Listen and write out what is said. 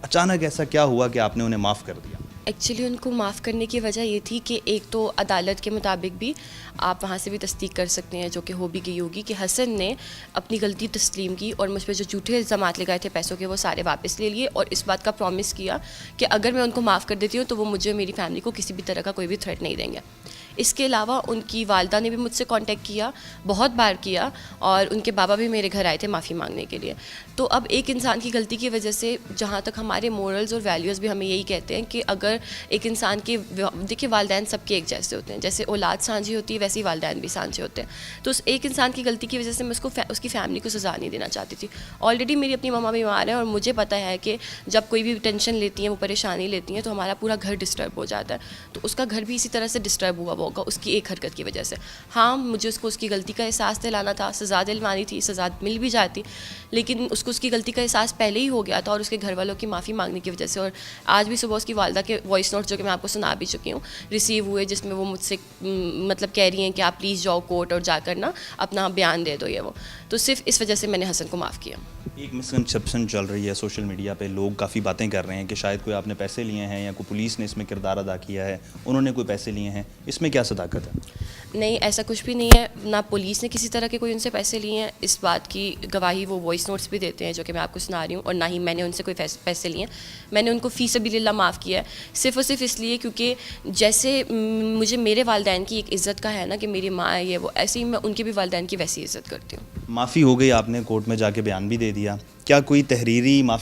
اچانک ایسا کیا ہوا کہ آپ نے انہیں معاف کر دیا؟ ایکچولی ان کو معاف کرنے کی وجہ یہ تھی کہ ایک تو عدالت کے مطابق بھی آپ وہاں سے بھی تصدیق کر سکتے ہیں جو کہ ہو بھی گئی ہوگی کہ حسن نے اپنی غلطی تسلیم کی اور مجھ پہ جو جھوٹے الزامات لگائے تھے پیسوں کے وہ سارے واپس لے لیے اور اس بات کا پرومس کیا کہ اگر میں ان کو معاف کر دیتی ہوں تو وہ مجھے میری فیملی کو کسی بھی طرح کا کوئی بھی تھریٹ نہیں دیں گے. اس کے علاوہ ان کی والدہ نے بھی مجھ سے کانٹیکٹ کیا, بہت بار کیا, اور ان کے بابا بھی میرے گھر آئے تھے معافی مانگنے کے لیے. تو اب ایک انسان کی غلطی کی وجہ سے, جہاں تک ہمارے مورلز اور ویلیوز بھی ہمیں یہی کہتے ہیں کہ اگر ایک انسان کے, دیکھیے والدین سب کے ایک جیسے ہوتے ہیں, جیسے اولاد سانجھی ہوتی ہے ویسے ہی والدین بھی سانجھے ہوتے ہیں. تو اس ایک انسان کی غلطی کی وجہ سے میں اس کی فیملی کو سزا نہیں دینا چاہتی تھی. آلریڈی میری اپنی ماما بیمار ہیں اور مجھے پتہ ہے کہ جب کوئی بھی ٹینشن لیتی ہیں, وہ پریشانی لیتی ہیں, تو ہمارا پورا گھر ڈسٹرب ہو جاتا ہے. تو اس کا گھر بھی اسی طرح سے ڈسٹرب ہوا ہوگا اس کی ایک حرکت کی وجہ سے. ہاں مجھے اس کو اس کی غلطی کا احساس دلانا تھا, سزا دلوانی تھی, سزا مل بھی جاتی, لیکن اس کو اس کی غلطی کا احساس پہلے ہی ہو گیا تھا اور اس کے گھر والوں کی معافی مانگنے کی وجہ سے. اور آج بھی صبح اس کی والدہ کے وائس نوٹ جو کہ میں آپ کو سنا بھی چکی ہوں ریسیو ہوئے, جس میں وہ مجھ سے مطلب کہہ رہی ہیں کہ آپ پلیز جاؤ کورٹ اور جا کر نا اپنا بیان دے دو یہ وہ. تو صرف اس وجہ سے میں نے حسن کو معاف کیا. ایک مسکنسیپشن چل رہی ہے سوشل میڈیا پہ, لوگ کافی باتیں کر رہے ہیں کہ شاید کوئی آپ نے پیسے لیے ہیں یا کوئی پولیس نے اس میں کردار ادا کیا ہے, انہوں نے کوئی پیسے لیے ہیں. اس میں کیا صداقت ہے؟ نہیں, ایسا کچھ بھی نہیں ہے. نہ پولیس نے کسی طرح کے کوئی ان سے پیسے لیے ہیں. اس بات کی گواہی وہ وائس نوٹس بھی دیتے ہیں جو کہ میں آپ کو سنا رہی ہوں, اور نہ ہی میں نے ان سے کوئی پیسے لیے ہیں. میں نے ان کو فی سبیل اللہ معاف کیا ہے, صرف اور صرف اس لیے کیونکہ جیسے مجھے میرے والدین کی ایک عزت کا ہے نا کہ میری ماں ہے یہ وہ, ایسے ہی میں ان کے بھی والدین کی ویسی عزت کرتی ہوں. معافی ہو گئی, آپ نے کورٹ میں جا کے بیان بھی دے دیا, کیا کوئی تحریری معافی